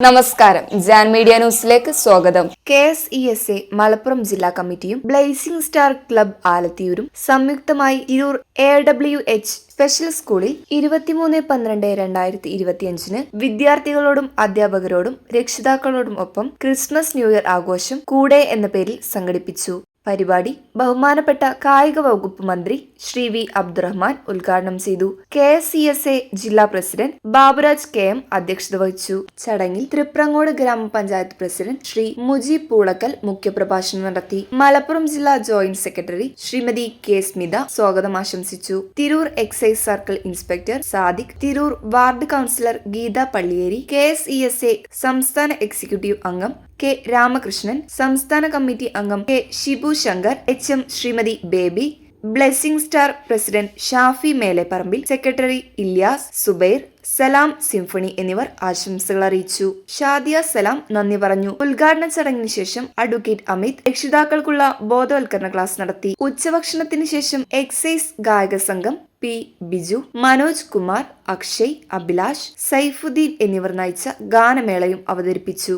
നമസ്കാരം, ജാൻ മീഡിയ ന്യൂസിലേക്ക് സ്വാഗതം. KSESA മലപ്പുറം ജില്ലാ കമ്മിറ്റിയും ബ്ലേസിംഗ് സ്റ്റാർ ക്ലബ് ആലത്തിയൂരും സംയുക്തമായി തിരൂർ AWH സ്പെഷ്യൽ സ്കൂളിൽ 23/12/2025 വിദ്യാർത്ഥികളോടും അധ്യാപകരോടും രക്ഷിതാക്കളോടും ഒപ്പം ക്രിസ്മസ് ന്യൂ ഇയർ ആഘോഷം കൂടെ എന്ന പേരിൽ സംഘടിപ്പിച്ചു. പരിപാടി ബഹുമാനപ്പെട്ട കായിക വകുപ്പ് മന്ത്രി ശ്രീ വി അബ്ദുറഹ്മാൻ ഉദ്ഘാടനം ചെയ്തു. KSESA ജില്ലാ പ്രസിഡന്റ് ബാബുരാജ് KM അധ്യക്ഷത വഹിച്ചു. ചടങ്ങിൽ തൃപ്രങ്ങോട് ഗ്രാമപഞ്ചായത്ത് പ്രസിഡന്റ് ശ്രീ മുജീബ് പൂളക്കൽ മുഖ്യപ്രഭാഷണം നടത്തി. മലപ്പുറം ജില്ലാ joint secretary Shrimati K Smitha സ്വാഗതം ആശംസിച്ചു. Tirur excise circle inspector Sadiq, Tirur ward councillor Geetha Palliyeri, KSESA സംസ്ഥാന എക്സിക്യൂട്ടീവ് അംഗം K രാമകൃഷ്ണൻ, സംസ്ഥാന കമ്മിറ്റി അംഗം K Shibu Shankar, HM Shrimati Baby, blessing star president Shafi Meleparambil, secretary Ilyas, Zubair, Salam Symphony എന്നിവർ ആശംസകൾ അറിയിച്ചു. ഷാദിയ സലാം നന്ദി പറഞ്ഞു. ഉദ്ഘാടന ചടങ്ങിന് ശേഷം അഡ്വക്കേറ്റ് അമിത് രക്ഷിതാക്കൾക്കുള്ള ബോധവൽക്കരണ ക്ലാസ് നടത്തി. ഉച്ചഭക്ഷണത്തിന് ശേഷം എക്സൈസ് ഗായക സംഘം P ബിജു, മനോജ് കുമാർ, അക്ഷയ്, അഭിലാഷ്, സൈഫുദ്ദീൻ എന്നിവർ നയിച്ച ഗാനമേളയും അവതരിപ്പിച്ചു.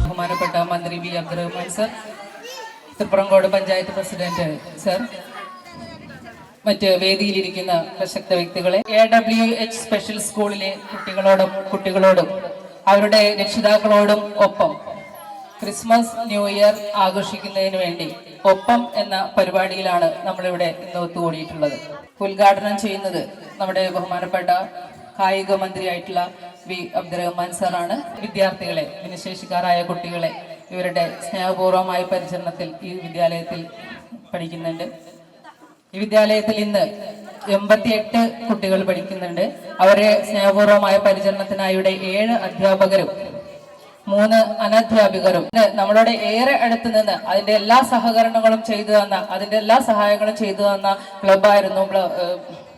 ബഹുമാനപ്പെട്ട മന്ത്രി V Abdurahman sir, Thriprangode panchayat president sir, മറ്റ് വേദിയിലിരിക്കുന്ന പ്രശസ്ത വ്യക്തികളെ, AWH സ്പെഷ്യൽ സ്കൂളിലെ കുട്ടികളോടും അവരുടെ രക്ഷിതാക്കളോടും ഒപ്പം ക്രിസ്മസ് ന്യൂ ഇയർ ആഘോഷിക്കുന്നതിന് വേണ്ടി ഒപ്പം എന്ന പരിപാടിയിലാണ് നമ്മളിവിടെ ഇന്ന് ഒത്തുകൂടിയിട്ടുള്ളത്. ഉദ്ഘാടനം ചെയ്യുന്നത് നമ്മുടെ ബഹുമാനപ്പെട്ട കായിക മന്ത്രിയായിട്ടുള്ള വി അബ്ദുറഹ്മാൻ സാറാണ്. വിദ്യാർത്ഥികളെ, ഭിന്നശേഷിക്കാരായ കുട്ടികളെ ഇവരുടെ സ്നേഹപൂർവമായ പരിചരണത്തിൽ ഈ വിദ്യാലയത്തിൽ പഠിക്കുന്നുണ്ട്. ഈ വിദ്യാലയത്തിൽ ഇന്ന് 88 കുട്ടികൾ പഠിക്കുന്നുണ്ട്. അവരെ സ്നേഹപൂർവമായ പരിചരണത്തിനായി ഇവിടെ 7 അധ്യാപകരും 3 അനധ്യാപികരും നമ്മളോട് ഏറെ അടുത്ത് നിന്ന് അതിന്റെ എല്ലാ സഹകരണങ്ങളും ചെയ്തു തന്ന, അതിന്റെ എല്ലാ സഹായങ്ങളും ചെയ്തു തന്ന ക്ലബായിരുന്നു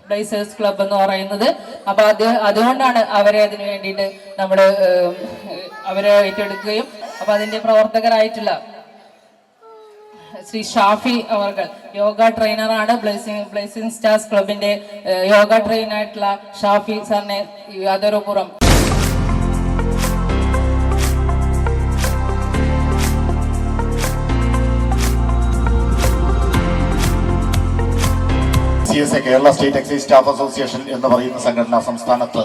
ബ്ലേസേഴ്സ് ക്ലബ് എന്ന് പറയുന്നത്. അപ്പൊ അതുകൊണ്ടാണ് അവരെ അതിനു വേണ്ടിയിട്ട് നമ്മൾ അവരെ ഏറ്റെടുക്കുകയും അപ്പൊ അതിന്റെ പ്രവർത്തകരായിട്ടുള്ള ശ്രീ ഷാഫി അവർ യോഗ ട്രെയിനറാണ്. ബ്ലേസിംഗ് സ്റ്റാർസ് ക്ലബിന്റെ യോഗ ട്രെയിനറായിട്ടുള്ള ഷാഫി സാറിനെ യാതൊരുപുറം Kerala state excise staff association എന്ന് പറയുന്ന സംഘടന സംസ്ഥാനത്ത്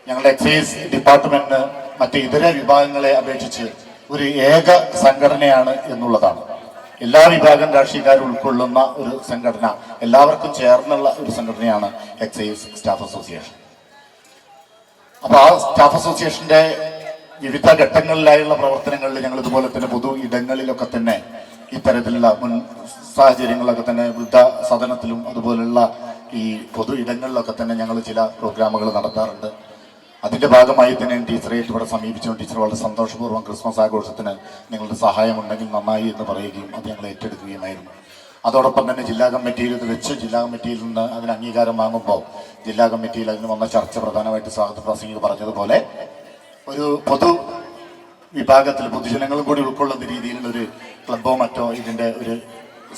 ഞങ്ങളുടെ എക്സൈസ് ഡിപ്പാർട്ട്മെന്റിന് മറ്റ് ഇതര വിഭാഗങ്ങളെ അപേക്ഷിച്ച് ഒരു ഏക സംഘടനയാണ് എന്നുള്ളതാണ്. എല്ലാ വിഭാഗം രാഷ്ട്രീയക്കാരും ഉൾക്കൊള്ളുന്ന ഒരു സംഘടന, എല്ലാവർക്കും ചേർന്നുള്ള ഒരു സംഘടനയാണ് എക്സൈസ് സ്റ്റാഫ് അസോസിയേഷൻ. അപ്പോൾ ആ സ്റ്റാഫ് അസോസിയേഷന്റെ വിവിധ ഘട്ടങ്ങളിലായുള്ള പ്രവർത്തനങ്ങളിൽ ഞങ്ങൾ ഇതുപോലെ തന്നെ പൊതു ഇടങ്ങളിലൊക്കെ തന്നെ ഇത്തരത്തിലുള്ള മുൻ സാഹചര്യങ്ങളിലൊക്കെ തന്നെ വൃദ്ധ സദനത്തിലും അതുപോലുള്ള ഈ പൊതു ഇടങ്ങളിലൊക്കെ തന്നെ ഞങ്ങൾ ചില പ്രോഗ്രാമുകൾ നടത്താറുണ്ട്. അതിന്റെ ഭാഗമായി തന്നെ ടീച്ചറേറ്റ് ഇവിടെ സമീപിച്ചുകൊണ്ട് ടീച്ചർ വളരെ സന്തോഷപൂർവ്വം ക്രിസ്മസ് ആഘോഷത്തിന് നിങ്ങളുടെ സഹായം ഉണ്ടെങ്കിൽ നന്നായി എന്ന് പറയുകയും അത് ഞങ്ങൾ ഏറ്റെടുക്കുകയുമായിരുന്നു. അതോടൊപ്പം തന്നെ ജില്ലാ കമ്മിറ്റിയിൽ ഇത് വെച്ച് ജില്ലാ കമ്മിറ്റിയിൽ നിന്ന് അതിന് അംഗീകാരം വാങ്ങുമ്പോൾ ജില്ലാ കമ്മിറ്റിയിൽ അതിന് വന്ന ചർച്ച പ്രധാനമായിട്ട് സ്വാഗത പ്രസംഗികൾ പറഞ്ഞതുപോലെ ഒരു പൊതു വിഭാഗത്തിൽ പൊതുജനങ്ങളും കൂടി ഉൾക്കൊള്ളുന്ന രീതിയിലുള്ള ഒരു ക്ലബോ മറ്റോ ഇതിൻ്റെ ഒരു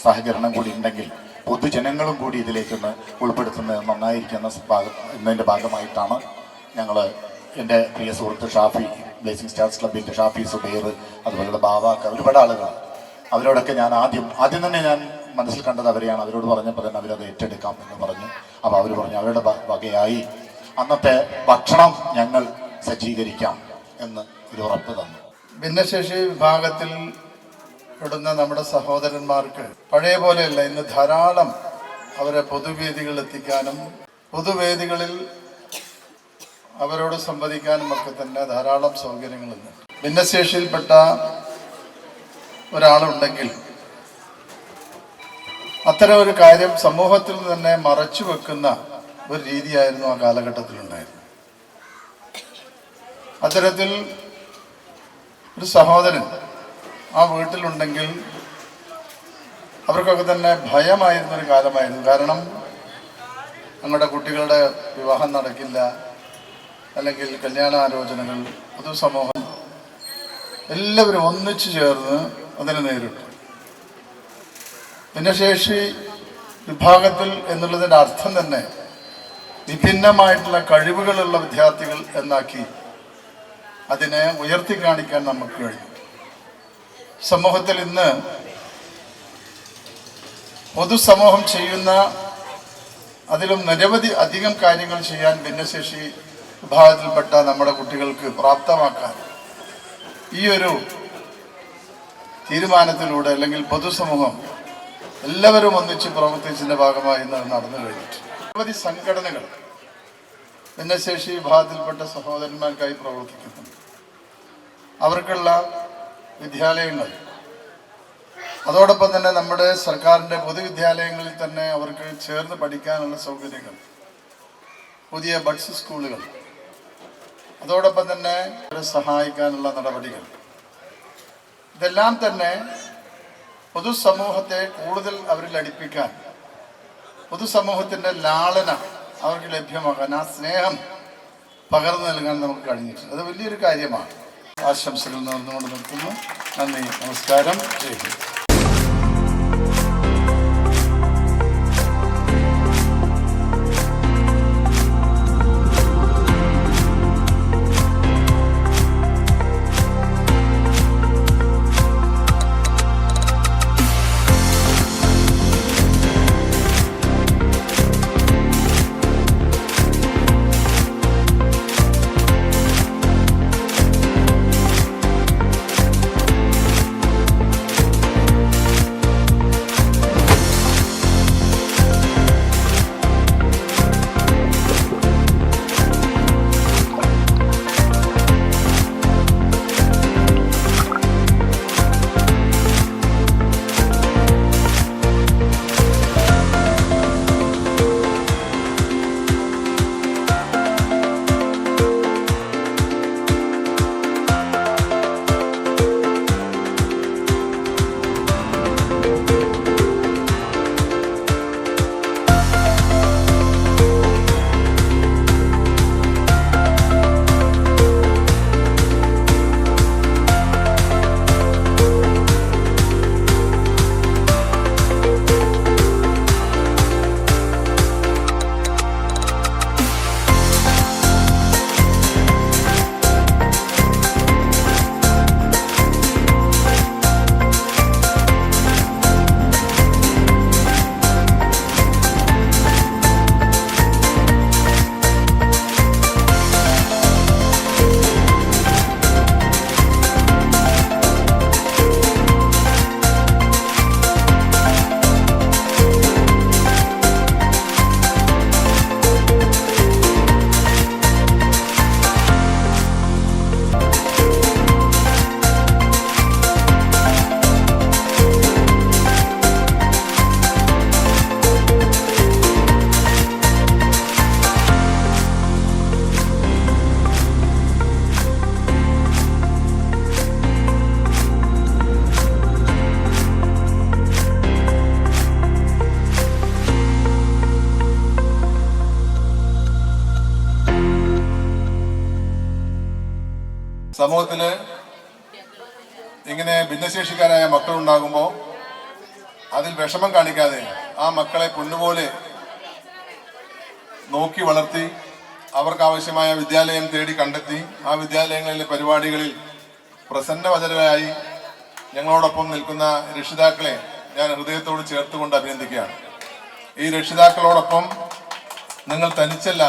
സഹകരണം കൂടി ഉണ്ടെങ്കിൽ പൊതുജനങ്ങളും കൂടി ഇതിലേക്കൊന്ന് ഉൾപ്പെടുത്തുന്നത് നന്നായിരിക്കുന്ന എന്നതിൻ്റെ ഭാഗമായിട്ടാണ് ഞങ്ങൾ എൻ്റെ പ്രിയ സുഹൃത്ത് ഷാഫി, ബ്ലേസിംഗ് സ്റ്റാർസ് ക്ലബിൻ്റെ ഷാഫി സുബൈർ, അതുപോലുള്ള ബാവാക്ക, ഒരുപാട് ആളുകൾ, അവരോടൊക്കെ ഞാൻ ആദ്യം തന്നെ ഞാൻ മനസ്സിൽ കണ്ടത് അവരെയാണ്. അവരോട് പറഞ്ഞപ്പോൾ തന്നെ അവരത് ഏറ്റെടുക്കാം എന്ന് പറഞ്ഞു. അപ്പോൾ അവർ പറഞ്ഞു അവരുടെ വകയായി അന്നത്തെ ഭക്ഷണം ഞങ്ങൾ സജ്ജീകരിക്കാം എന്ന് ഒരു ഉറപ്പ് തന്നു. ഭിന്നശേഷി വിഭാഗത്തിൽ പെടുന്ന നമ്മുടെ സഹോദരന്മാർക്ക് പഴയ പോലെയല്ല, ഇന്ന് ധാരാളം അവരെ പൊതുവേദികളിൽ എത്തിക്കാനും പൊതുവേദികളിൽ അവരോട് സംവദിക്കാനും ഒക്കെ തന്നെ ധാരാളം സൗകര്യങ്ങളുണ്ട്. ഭിന്നശേഷിയിൽപ്പെട്ട ഒരാളുണ്ടെങ്കിൽ അത്തരം ഒരു കാര്യം സമൂഹത്തിൽ തന്നെ മറച്ചു വെക്കുന്ന ഒരു രീതിയായിരുന്നു ആ കാലഘട്ടത്തിലുണ്ടായിരുന്നത്. അത്തരത്തിൽ ഒരു സഹോദരൻ ആ വീട്ടിലുണ്ടെങ്കിൽ അവർക്കൊക്കെ തന്നെ ഭയമായിരുന്നൊരു കാലമായിരുന്നു. കാരണം ഞങ്ങളുടെ കുട്ടികളുടെ വിവാഹം നടക്കില്ല, അല്ലെങ്കിൽ കല്യാണാലോചനകൾ, പൊതുസമൂഹം എല്ലാവരും ഒന്നിച്ചു ചേർന്ന് അതിനെ നേരിട്ടു. ഭിന്നശേഷി വിഭാഗത്തിൽ എന്നുള്ളതിൻ്റെ അർത്ഥം തന്നെ വിഭിന്നമായിട്ടുള്ള കഴിവുകളുള്ള വിദ്യാർത്ഥികൾ എന്നാക്കി അതിനെ ഉയർത്തി കാണിക്കാൻ നമുക്ക് കഴിയും. സമൂഹത്തിൽ ഇന്ന് പൊതുസമൂഹം ചെയ്യുന്ന അതിലും നിരവധി അധികം കാര്യങ്ങൾ ചെയ്യാൻ ഭിന്നശേഷി വിഭാഗത്തിൽപ്പെട്ട നമ്മുടെ കുട്ടികൾക്ക് പ്രാപ്തമാക്കാൻ ഈ ഒരു തീരുമാനത്തിലൂടെ അല്ലെങ്കിൽ പൊതുസമൂഹം എല്ലാവരും ഒന്നിച്ച് പ്രവർത്തിച്ചതിൻ്റെ ഭാഗമായി ഇന്ന് നടന്നു കഴിഞ്ഞിട്ട് നിരവധി സംഘടനകൾ ഭിന്നശേഷി വിഭാഗത്തിൽപ്പെട്ട സഹോദരന്മാർക്കായി പ്രവർത്തിക്കുന്നുണ്ട്. അവർക്കുള്ള വിദ്യാലയങ്ങൾ, അതോടൊപ്പം തന്നെ നമ്മുടെ സർക്കാരിൻ്റെ പൊതുവിദ്യാലയങ്ങളിൽ തന്നെ അവർക്ക് ചേർന്ന് പഠിക്കാനുള്ള സൗകര്യങ്ങൾ, പുതിയ ബഡ്സ് സ്കൂളുകൾ, അതോടൊപ്പം തന്നെ അവരെ സഹായിക്കാനുള്ള നടപടികൾ, ഇതെല്ലാം തന്നെ പൊതുസമൂഹത്തെ കൂടുതൽ അവരിൽ അടുപ്പിക്കാൻ, പൊതുസമൂഹത്തിൻ്റെ ലാളന അവർക്ക് ലഭ്യമാക്കാൻ, ആ സ്നേഹം പകർന്നു നൽകാൻ നമുക്ക് കഴിഞ്ഞിട്ടുണ്ട്. അത് വലിയൊരു കാര്യമാണ്. ആശംസകൾ നേർന്നുകൊണ്ട് നിർത്തുന്നു. നന്ദി, നമസ്കാരം, ജയ് ഹിന്ദ്. സമൂഹത്തില് ഇങ്ങനെ ഭിന്നശേഷിക്കാരായ മക്കളുണ്ടാകുമ്പോൾ അതിൽ വിഷമം കാണിക്കാതെ ആ മക്കളെ പൊന്നുപോലെ നോക്കി വളർത്തി അവർക്ക് ആവശ്യമായ വിദ്യാലയം തേടി കണ്ടെത്തി ആ വിദ്യാലയങ്ങളിലെ പരിപാടികളിൽ പ്രസന്നവചനരായി ഞങ്ങളോടൊപ്പം നിൽക്കുന്ന രക്ഷിതാക്കളെ ഞാൻ ഹൃദയത്തോട് ചേർത്തുകൊണ്ട് അഭിനന്ദിക്കുകയാണ്. ഈ രക്ഷിതാക്കളോടൊപ്പം നിങ്ങൾ തനിച്ചല്ല,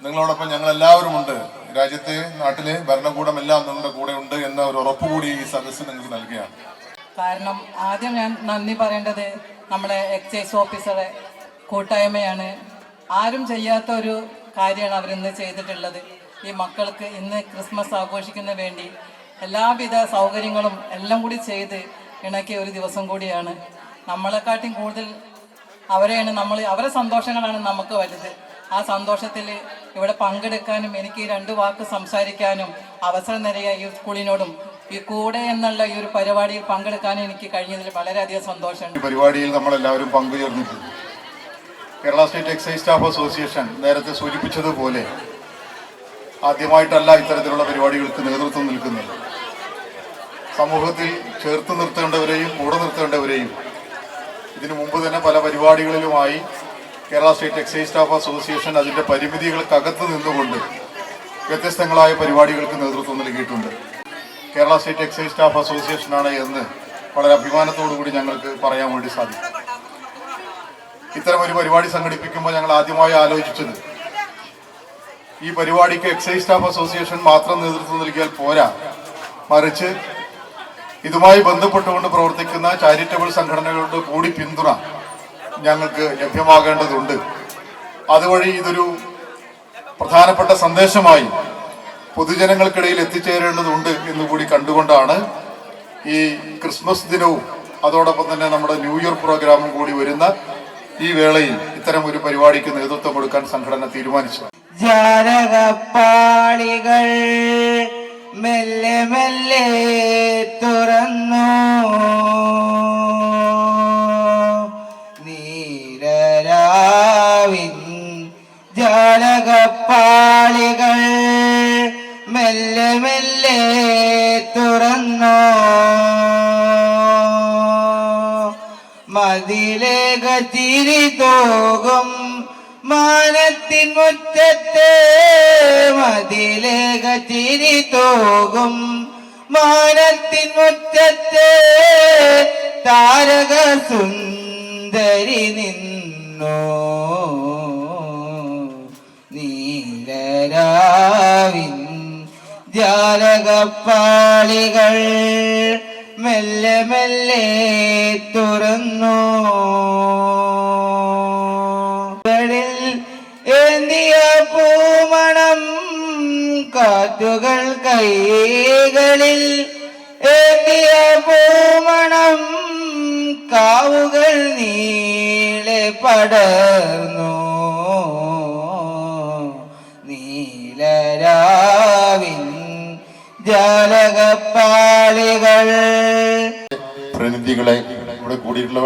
നിങ്ങളോടൊപ്പം ഞങ്ങൾ എല്ലാവരും ഉണ്ട്. രാജ്യത്തെ നാട്ടിലെ ഭരണകൂടമെല്ലാം നിങ്ങളുടെ കൂടെ ഉണ്ട് എന്ന ഒരു ഉറപ്പുകൂടി ഈ സദസ്സ് നിങ്ങൾക്ക് നൽകുകയാണ്. കാരണം ആദ്യം ഞാൻ നന്ദി പറയേണ്ടത് നമ്മളെ എക്സൈസ് ഓഫീസറെ കൂട്ടായ്മയാണ്. ആരും ചെയ്യാത്ത ഒരു കാര്യമാണ് അവരിന്ന് ചെയ്തിട്ടുള്ളത്. ഈ മക്കൾക്ക് ഇന്ന് ക്രിസ്മസ് ആഘോഷിക്കുന്ന വേണ്ടി എല്ലാവിധ സൗകര്യങ്ങളും എല്ലാം കൂടി ചെയ്ത് ഇണക്കിയ ഒരു ദിവസം കൂടിയാണ്. നമ്മളെക്കാട്ടിയും കൂടുതൽ അവരെ സന്തോഷങ്ങളാണ് നമുക്ക് വലുത്. ആ സന്തോഷത്തിൽ ഇവിടെ പങ്കെടുക്കാനും എനിക്ക് 2 വാക്ക് സംസാരിക്കാനും അവസരം നൽകിയ ഈ സ്കൂളിനോടും ഈ കൂടെ എന്നുള്ള ഈ ഒരു പരിപാടിയിൽ പങ്കെടുക്കാനും എനിക്ക് കഴിഞ്ഞതിൽ വളരെയധികം സന്തോഷമുണ്ട്. ഈ പരിപാടിയിൽ നമ്മളെല്ലാവരും പങ്കുചേർന്നിട്ടുണ്ട്. Kerala state excise staff association നേരത്തെ സൂചിപ്പിച്ചതുപോലെ ആദ്യമായിട്ടല്ല ഇത്തരത്തിലുള്ള പരിപാടികൾക്ക് നേതൃത്വം നിൽക്കുന്നത്. സമൂഹത്തിൽ ചേർത്ത് നിർത്തേണ്ടവരെയും കൂടെ നിർത്തേണ്ടവരെയും ഇതിനു മുമ്പ് തന്നെ പല പരിപാടികളിലുമായി Kerala state excise staff association അതിൻ്റെ പരിമിതികൾക്കകത്ത് നിന്നുകൊണ്ട് വ്യത്യസ്തങ്ങളായ പരിപാടികൾക്ക് നേതൃത്വം നൽകിയിട്ടുണ്ട്. കേരള സ്റ്റേറ്റ് എക്സൈസ് സ്റ്റാഫ് അസോസിയേഷനാണ് എന്ന് വളരെ അഭിമാനത്തോടു കൂടി ഞങ്ങൾക്ക് പറയാൻ വേണ്ടി സാധിക്കും. ഇത്തരം ഒരു പരിപാടി സംഘടിപ്പിക്കുമ്പോൾ ഞങ്ങൾ ആദ്യമായി ആലോചിച്ചത് ഈ പരിപാടിക്ക് എക്സൈസ് സ്റ്റാഫ് അസോസിയേഷൻ മാത്രം നേതൃത്വം നൽകിയാൽ പോരാ, മറിച്ച് ഇതുമായി ബന്ധപ്പെട്ടുകൊണ്ട് പ്രവർത്തിക്കുന്ന ചാരിറ്റബിൾ സംഘടനകളുടെ കൂടി പിന്തുണ ഞങ്ങൾക്ക് ലഭ്യമാകേണ്ടതുണ്ട്. അതുവഴി ഇതൊരു പ്രധാനപ്പെട്ട സന്ദേശമായി പൊതുജനങ്ങൾക്കിടയിൽ എത്തിച്ചേരേണ്ടതുണ്ട് എന്നുകൂടി കണ്ടുകൊണ്ടാണ് ഈ ക്രിസ്മസ് ദിനവും അതോടൊപ്പം തന്നെ നമ്മുടെ ന്യൂ ഇയർ പ്രോഗ്രാമും കൂടി വരുന്ന ഈ വേളയിൽ ഇത്തരം ഒരു പരിപാടിക്ക് നേതൃത്വം കൊടുക്കാൻ സംഘടന തീരുമാനിച്ചു. ജാലകപ്പാളികൾ മെല്ലെ മെല്ലെ തുറന്നു, നീരരാവിൻ ജാലകപ്പാളികൾ മെല്ലെ മെല്ലെ തുറന്നു, മതിലേക തിരി തോകും മാനത്തിൻ മുറ്റത്തെ, മതിലേക തിരി തോകും മാനത്തിൻ മുറ്റത്തെ, താരക സുന്ദരി നിന്നു, നീലരാവിൻ ജാലകപ്പാളികൾ മെല്ലെ മെല്ലെ തുറന്നു, ഏന്തിയ പൂമണം കാറ്റുകൾ കൈകളിൽ, ഏന്തിയ പൂമണം കാവുകൾ നീളെ പടർന്നു, നീലരാവിൻ ജാലകപ്പാളികൾ. പ്രതിനിധികളെ, ഇവിടെ കൂടിയിട്ടുള്ള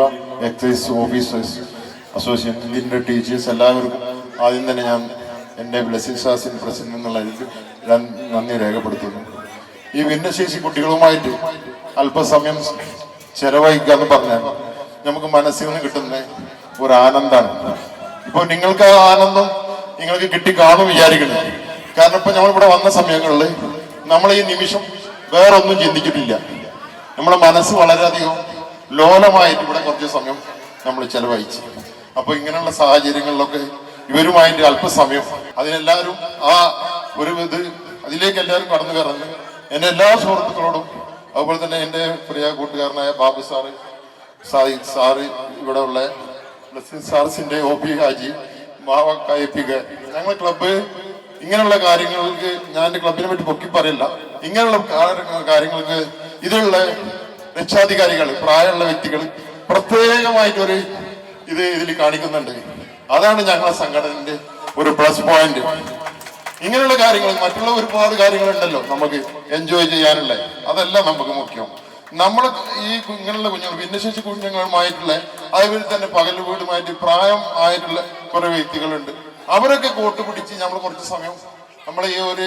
എക്സൈസ് ഓഫീസേഴ്സ് അസോസിയേഷൻ്റെ ടീച്ചേഴ്സ് എല്ലാവർക്കും ആദ്യം തന്നെ ഞാൻ എൻ്റെ ബ്ലെസ്സിംഗ് സാസിൻ പ്രസിഡന്റ് എന്നുള്ള ഞാൻ നന്ദി രേഖപ്പെടുത്തുന്നു. ഈ ഭിന്നശേഷി കുട്ടികളുമായിട്ട് അല്പസമയം ചെലവഴിക്കുക എന്ന് പറഞ്ഞാൽ നമുക്ക് മനസ്സിൽ നിന്ന് കിട്ടുന്ന ഒരു ആനന്ദമാണ്. ഇപ്പോൾ നിങ്ങൾക്ക് ആ ആനന്ദം നിങ്ങൾക്ക് കിട്ടിക്കാണും വിചാരിക്കണം. കാരണം ഇപ്പൊ നമ്മളിവിടെ വന്ന സമയങ്ങളിൽ നമ്മൾ ഈ നിമിഷം വേറൊന്നും ചിന്തിച്ചിട്ടില്ല. നമ്മുടെ മനസ്സ് വളരെയധികം ലോലമായിട്ട് ഇവിടെ കുറച്ച് സമയം നമ്മൾ ചെലവഴിച്ചു. അപ്പൊ ഇങ്ങനെയുള്ള സാഹചര്യങ്ങളിലൊക്കെ ഇവരുമായിട്ട് അല്പസമയം അതിനെല്ലാവരും ആ ഒരു അതിലേക്ക് എല്ലാവരും കടന്നു കയറുന്നു. എൻ്റെ എല്ലാ സുഹൃത്തുക്കളോടും അതുപോലെ തന്നെ എൻ്റെ പ്രിയ കൂട്ടുകാരനായ ബാബു സാറ്, സായിദ് സാറ്, ഇവിടെ ഉള്ള സാർസിന്റെ ഒ പി ഹാജി, മാവ കയപ്പിക, ഞങ്ങളുടെ ക്ലബ്ബ് ഇങ്ങനെയുള്ള കാര്യങ്ങൾക്ക് ഞാൻ എൻ്റെ ക്ലബിനെ പറ്റി പൊക്കി പറയില്ല. ഇങ്ങനെയുള്ള കാര്യങ്ങൾക്ക് ഇതിലുള്ള രക്ഷാധികാരികൾ, പ്രായമുള്ള വ്യക്തികൾ പ്രത്യേകമായിട്ടൊരു ഇതിൽ കാണിക്കുന്നുണ്ട്. അതാണ് ഞങ്ങളുടെ സംഘടനയുടെ ഒരു പ്ലസ് പോയിന്റ്. ഇങ്ങനെയുള്ള കാര്യങ്ങൾ, മറ്റുള്ള ഒരുപാട് കാര്യങ്ങളുണ്ടല്ലോ നമുക്ക് എൻജോയ് ചെയ്യാനുള്ള, അതല്ല നമുക്ക് മുഖ്യം. നമ്മൾ ഈ ഇങ്ങനെയുള്ള കുഞ്ഞുങ്ങൾ, ഭിന്നശേഷി കുഞ്ഞുങ്ങളുമായിട്ടുള്ള അതുപോലെ തന്നെ പകൽ വീടുമായിട്ട് പ്രായം ആയിട്ടുള്ള കുറെ വ്യക്തികളുണ്ട്. അവരൊക്കെ കൂട്ടുപിടിച്ച് നമ്മൾ കുറച്ച് സമയം നമ്മൾ ഈ ഒരു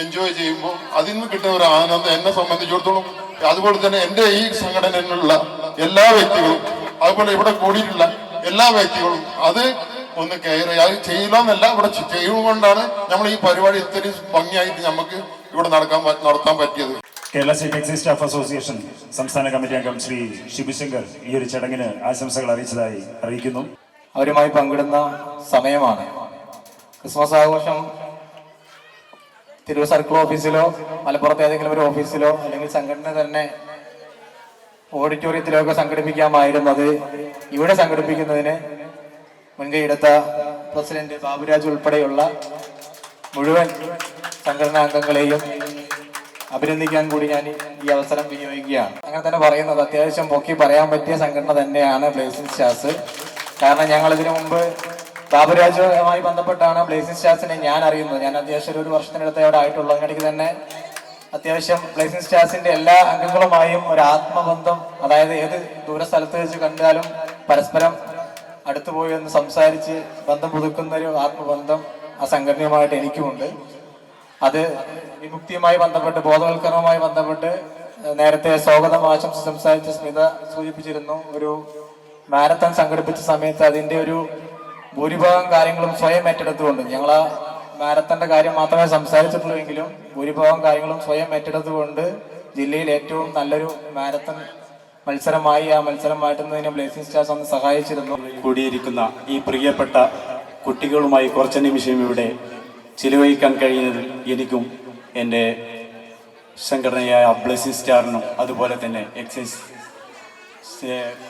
എൻജോയ് ചെയ്യുമ്പോൾ അതിൽ നിന്ന് കിട്ടുന്ന ഒരു ആനന്ദം എന്നെ സംബന്ധിച്ചിടത്തോളം, അതുപോലെ തന്നെ എൻ്റെ ഈ സംഘടനയിലുള്ള എല്ലാ വ്യക്തികളും, അതുപോലെ ഇവിടെ കൂടിയിട്ടുള്ള എല്ലാ വ്യക്തികളും അത് ഒന്ന് കെയർ അത് ചെയ്യില്ലെന്നല്ല, ഇവിടെ ചെയ്യുകൊണ്ടാണ് നമ്മൾ ഈ പരിപാടി ഇത്രയും ഭംഗിയായിട്ട് നമുക്ക് ഇവിടെ നടത്താൻ പറ്റിയത്. Kerala state excise staff association സംസ്ഥാന കമ്മിറ്റി അംഗം ശ്രീ ശിബുശങ്കർ ഈ ഒരു ചടങ്ങിന് ആശംസകൾ അറിയിച്ചതായി അറിയിക്കുന്നു. അവരുമായി പങ്കിടുന്ന സമയമാണ്. ക്രിസ്മസ് ആഘോഷം തിരൂർ സർക്കിൾ ഓഫീസിലോ മലപ്പുറത്തെ ഏതെങ്കിലും ഒരു ഓഫീസിലോ അല്ലെങ്കിൽ സംഘടന തന്നെ ഓഡിറ്റോറിയത്തിലോ ഒക്കെ സംഘടിപ്പിക്കാമായിരുന്നത് ഇവിടെ സംഘടിപ്പിക്കുന്നതിന് മുൻകൈയെടുത്ത പ്രസിഡന്റ് ബാബുരാജ് ഉൾപ്പെടെയുള്ള മുഴുവൻ സംഘടനാ അംഗങ്ങളെയും അഭിനന്ദിക്കാൻ കൂടി ഞാൻ ഈ അവസരം വിനിയോഗിക്കുകയാണ്. അങ്ങനെ തന്നെ പറയുന്നത് അത്യാവശ്യം പൊക്കി പറയാൻ പറ്റിയ സംഘടന തന്നെയാണ് ബ്ലേസിംഗ് സ്റ്റാർസ്. കാരണം ഞങ്ങൾ ഇതിനു മുമ്പ് ബാബുരാജുമായി ബന്ധപ്പെട്ടാണ് ബ്ലേസിംഗ് സ്റ്റാർസിനെ ഞാൻ അറിയുന്നത്. ഞാൻ അത്യാവശ്യം ഒരു വർഷത്തിനടുത്ത് അവിടെ ആയിട്ടുള്ളൂ. അതിനിടയ്ക്ക് തന്നെ അത്യാവശ്യം ബ്ലേസിംഗ് സ്റ്റാർസിന്റെ എല്ലാ അംഗങ്ങളുമായും ഒരു ആത്മബന്ധം, അതായത് ഏത് ദൂര സ്ഥലത്ത് വെച്ച് കണ്ടാലും പരസ്പരം അടുത്തുപോയി ഒന്ന് സംസാരിച്ച് ബന്ധം പുതുക്കുന്ന ഒരു ആത്മബന്ധം ആ സംഘടനയുമായിട്ട് എനിക്കുമുണ്ട്. അത് വിമുക്തിയുമായി ബന്ധപ്പെട്ട്, ബോധവൽക്കരണവുമായി ബന്ധപ്പെട്ട് നേരത്തെ സ്വാഗതം ആശംസ സംസാരിച്ച സ്മിത സൂചിപ്പിച്ചിരുന്നു. ഒരു മാരത്തൺ സംഘടിപ്പിച്ച സമയത്ത് അതിന്റെ ഒരു ഭൂരിഭാഗം കാര്യങ്ങളും സ്വയം ഏറ്റെടുത്തുകൊണ്ട്, ഞങ്ങൾ ആ മാരത്തന്റെ കാര്യം മാത്രമേ സംസാരിച്ചിട്ടുള്ളൂവെങ്കിലും ഭൂരിഭാഗം കാര്യങ്ങളും സ്വയം ഏറ്റെടുത്തുകൊണ്ട് ജില്ലയിൽ ഏറ്റവും നല്ലൊരു മാരത്തൺ മത്സരമായി ആ മത്സരം മാറ്റുന്നതിന് ബ്ലേസിംഗ് സ്റ്റാർസ് ഒന്ന് സഹായിച്ചിരുന്നു. കൂടിയിരിക്കുന്ന ഈ പ്രിയപ്പെട്ട കുട്ടികളുമായി കുറച്ച് നിമിഷം ഇവിടെ ചിലവഴിക്കാൻ കഴിയുന്നതിൽ എനിക്കും എൻ്റെ സംഘടനയായ ബ്ലേസിംഗ് സ്റ്റാറിനും അതുപോലെ തന്നെ എക്സൈസ്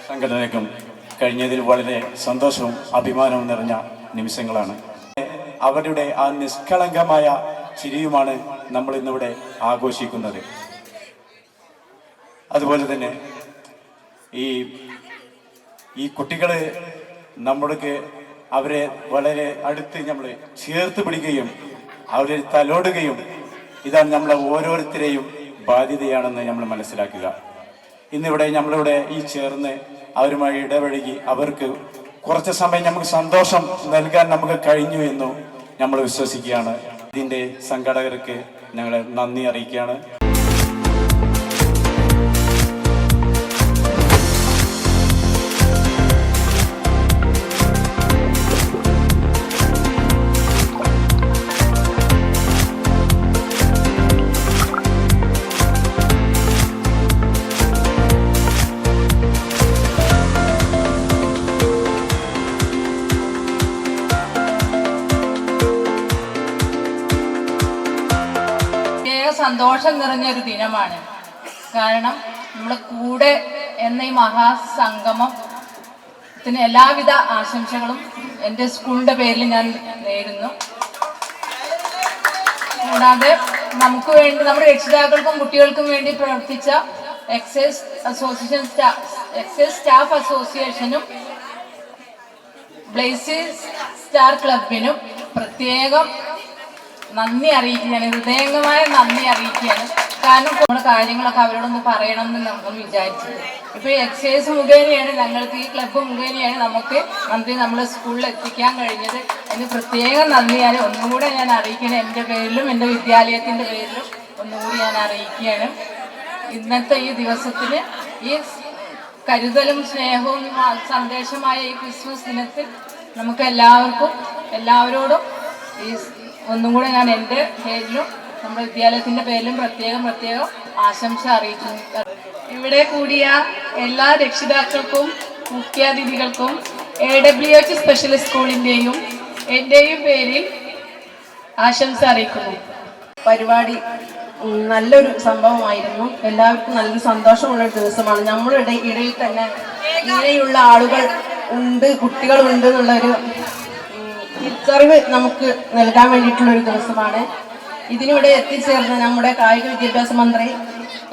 സംഘടനയ്ക്കും കഴിഞ്ഞതിൽ വളരെ സന്തോഷവും അഭിമാനവും നിറഞ്ഞ നിമിഷങ്ങളാണ്. അവരുടെ ആ നിഷ്കളങ്കമായ ചിരിയുമാണ് നമ്മൾ ഇന്നിവിടെ ആഘോഷിക്കുന്നത്. അതുപോലെ തന്നെ ഈ കുട്ടികള് നമ്മൾക്ക് അവരെ വളരെ അടുത്ത് നമ്മൾ ചേർത്ത് പിടിക്കുകയും അവരെ തലോടുകയും ഇതാണ് നമ്മളെ ഓരോരുത്തരെയും ബാധ്യതയാണെന്ന് നമ്മൾ മനസ്സിലാക്കുക. ഇന്നിവിടെ നമ്മളിവിടെ ഈ ചേർന്ന് അവരുമായി ഇടപഴകി അവർക്ക് കുറച്ച് സമയം നമുക്ക് സന്തോഷം നൽകാൻ നമുക്ക് കഴിഞ്ഞു എന്നു നമ്മൾ വിശ്വസിക്കുകയാണ്. ഇതിൻ്റെ സംഘാടകർക്ക് ഞങ്ങൾ നന്ദി അറിയിക്കുകയാണ്. സന്തോഷം നിറഞ്ഞൊരു ദിനമാണ്. കാരണം നമ്മളെ കൂടെ എന്ന ഈ മഹാസംഗമത്തിന് എല്ലാവിധ ആശംസകളും എൻ്റെ സ്കൂളിൻ്റെ പേരിൽ ഞാൻ നേരുന്നു. കൂടാതെ നമുക്ക് വേണ്ടി, നമ്മുടെ രക്ഷിതാക്കൾക്കും കുട്ടികൾക്കും വേണ്ടി പ്രവർത്തിച്ച എക്സൈസ് സ്റ്റാഫ് അസോസിയേഷനും ബ്ലേസിംഗ് സ്റ്റാർ ക്ലബിനും പ്രത്യേകം നന്ദി അറിയിക്കുകയാണ്, ഹൃദയംഗമായ നന്ദി അറിയിക്കുകയാണ്. കാരണം നമ്മുടെ കാര്യങ്ങളൊക്കെ അവരോടൊന്ന് പറയണമെന്ന് നമ്മൾ വിചാരിച്ചത്. ഇപ്പോൾ ഈ എക്സൈസ് മുഖേനയാണ് ഞങ്ങൾക്ക്, ഈ ക്ലബ്ബ് മുഖേനയാണ് നമുക്ക് മന്ത്രി നമ്മളെ സ്കൂളിൽ എത്തിക്കാൻ കഴിഞ്ഞത്. അതിന് പ്രത്യേകം നന്ദിയാണ് ഒന്നുകൂടെ ഞാൻ അറിയിക്കണം. എൻ്റെ പേരിലും എൻ്റെ വിദ്യാലയത്തിൻ്റെ പേരിലും ഒന്നുകൂടി ഞാൻ അറിയിക്കുകയാണ്. ഇന്നത്തെ ഈ ദിവസത്തിന്, ഈ കരുതലും സ്നേഹവും സന്ദേശമായ ഈ ക്രിസ്മസ് ദിനത്തിൽ നമുക്ക് എല്ലാവരോടും ഈ ഒന്നും കൂടെ ഞാൻ എൻ്റെ പേരിലും നമ്മുടെ വിദ്യാലയത്തിൻ്റെ പേരിലും പ്രത്യേകം ആശംസ അറിയിച്ചു. ഇവിടെ കൂടിയ എല്ലാ രക്ഷിതാക്കൾക്കും മുഖ്യാതിഥികൾക്കും AWH സ്പെഷ്യൽ സ്കൂളിൻ്റെയും എൻ്റെയും പേരിൽ ആശംസ അറിയിക്കുന്നു. പരിപാടി നല്ലൊരു സംഭവമായിരുന്നു. എല്ലാവർക്കും നല്ലൊരു സന്തോഷമുള്ളൊരു ദിവസമാണ്. നമ്മളുടെ ഇടയിൽ തന്നെ ഇങ്ങനെയുള്ള ആളുകൾ ഉണ്ട്, കുട്ടികളുണ്ട് എന്നുള്ളൊരു തിരിച്ചറിവ് നമുക്ക് നൽകാൻ വേണ്ടിയിട്ടുള്ളൊരു ദിവസമാണ്. ഇതിനിവിടെ എത്തിച്ചേർന്ന നമ്മുടെ കായിക വിദ്യാഭ്യാസ മന്ത്രി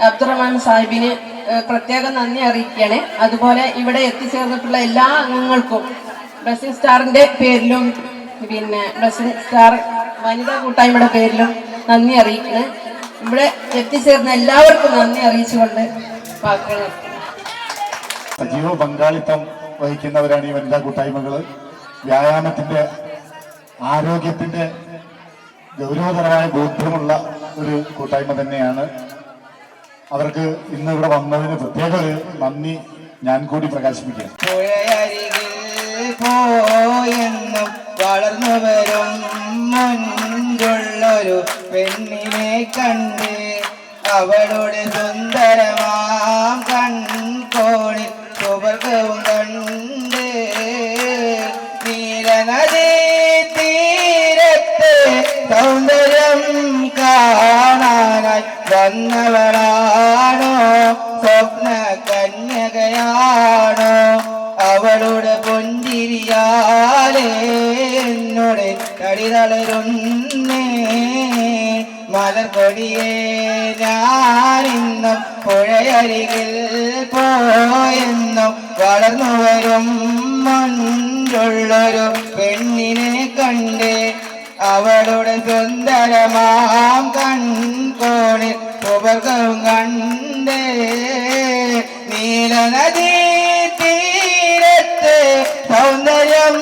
അബ്ദുറഹ്മാൻ സാഹിബിന് പ്രത്യേകം നന്ദി അറിയിക്കുകയാണ്. അതുപോലെ ഇവിടെ എത്തിച്ചേർന്നിട്ടുള്ള എല്ലാ അംഗങ്ങൾക്കും ബ്ലെസ്സിംഗ് സ്റ്റാറിൻ്റെ പേരിലും പിന്നെ ബ്ലെസ്സിംഗ് സ്റ്റാർ വനിതാ കൂട്ടായ്മയുടെ പേരിലും നന്ദി അറിയിക്കുന്നത്. ഇവിടെ എത്തിച്ചേർന്ന എല്ലാവർക്കും നന്ദി അറിയിച്ചുകൊണ്ട് വാക്കുകൾ സജീവ പങ്കാളിത്തം വഹിക്കുന്നവരാണ് ഈ വനിതാ കൂട്ടായ്മകൾ. വ്യായാമത്തിൻ്റെ, ആരോഗ്യത്തിൻ്റെ ഗൗരവതരമായ ബോധ്യമുള്ള ഒരു കൂട്ടായ്മ തന്നെയാണ്. അവർക്ക് ഇന്ന് ഇവിടെ വന്നതിന് പ്രത്യേക ഒരു നന്ദി ഞാൻ കൂടി പ്രകാശിപ്പിക്കുകയാണ്. പുഴയരികിൽ പോയെന്നും വളർന്നു വരും മുൻപുള്ളൊരു പെണ്ണിനെ കണ്ട് അവളുടെ സുന്ദരമാം കൺകോണിൽ സുവർഗവും കണ്ട് നീലനദീ തീരത്തെ സൗന്ദര്യം കാണാനായി വന്നവളാണോ സ്വപ്ന കന്യകയാണോ അവളുടെ പുഞ്ചിരിയാലേ എന്നോട് തടിതളരുന്നേ മലർക്കൊടിയേ ഞാനിന്നും പുഴയരികിൽ പോയെന്നും വളർന്നു വരും മുൻപുള്ളൊരു പെണ്ണിനെ കണ്ട് അവളുടെ സുന്ദരമാം കൺകോണിൽ സുവർഗം കണ്ട് നീലനദീ തീരത്തെ സൗന്ദര്യം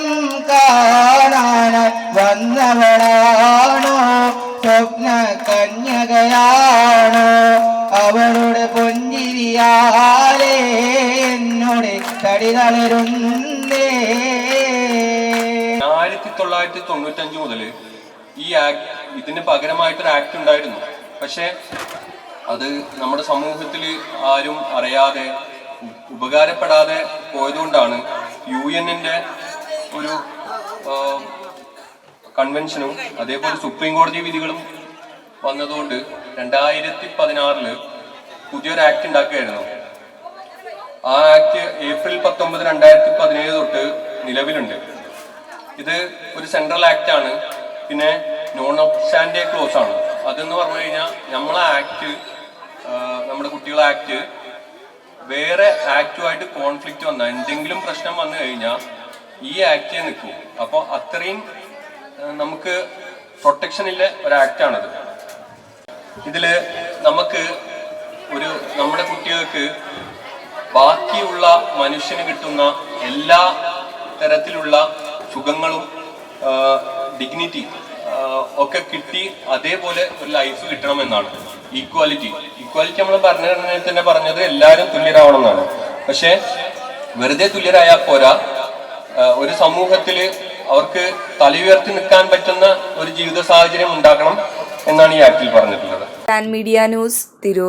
കാണാനായി വന്നവളാണോ സ്വപ്ന കന്യകയാണോ അവളുടെ പുഞ്ചിരിയാലേ എന്നോട് തടിതളരുന്നേ. 1995 മുതൽ ഈ ആക്ട് ഇതിന് പകരമായിട്ടൊരു ആക്ട് ഉണ്ടായിരുന്നു. പക്ഷേ അത് നമ്മുടെ സമൂഹത്തിൽ ആരും അറിയാതെ ഉപകാരപ്പെടാതെ പോയതുകൊണ്ടാണ് UN-ന്റെ ഒരു കൺവെൻഷനും അതേപോലെ സുപ്രീം കോടതി വിധികളും വന്നതുകൊണ്ട് 2016 പുതിയൊരു ആക്ട് ഉണ്ടാക്കുകയായിരുന്നു. ആ ആക്ട് ഏപ്രിൽ 19, 2017 തൊട്ട് നിലവിലുണ്ട്. ഇത് ഒരു സെൻട്രൽ ആക്ട് ആണ്. പിന്നെ നോൺ ഒബ്സ്റ്റാൻഡേ ക്ലോസ് ആണ്. അതെന്ന് പറഞ്ഞു കഴിഞ്ഞാൽ നമ്മളെ ആക്ട്, നമ്മുടെ കുട്ടികളെ ആക്ട് വേറെ ആക്ടുമായിട്ട് കോൺഫ്ലിക്റ്റ് വന്നാൽ എന്തെങ്കിലും പ്രശ്നം വന്നു കഴിഞ്ഞാൽ ഈ ആക്ടേ നിൽക്കും. അപ്പോൾ അത്രയും നമുക്ക് പ്രൊട്ടക്ഷൻ ഉള്ള ഒരു ആക്ടാണത്. ഇതില് നമുക്ക് നമ്മുടെ കുട്ടികൾക്ക് ബാക്കിയുള്ള മനുഷ്യന് കിട്ടുന്ന എല്ലാ തരത്തിലുള്ള സുഖങ്ങളും ഡിഗ്നിറ്റി ഒക്കെ കിട്ടി അതേപോലെ ഒരു ലൈഫ് കിട്ടണമെന്നാണ്. ഈക്വാലിറ്റി നമ്മൾ ഭരണഘടനയിൽ തന്നെ പറഞ്ഞത് എല്ലാവരും തുല്യരാവണം എന്നാണ്. പക്ഷെ വെറുതെ തുല്യരായാൽ പോരാ, ഒരു സമൂഹത്തിൽ അവർക്ക് തലയുയർത്തി നിൽക്കാൻ പറ്റുന്ന ഒരു ജീവിത സാഹചര്യം ഉണ്ടാക്കണം എന്നാണ് ഈ ആക്ടിൽ പറഞ്ഞിട്ടുള്ളത്. Media news, Tirur.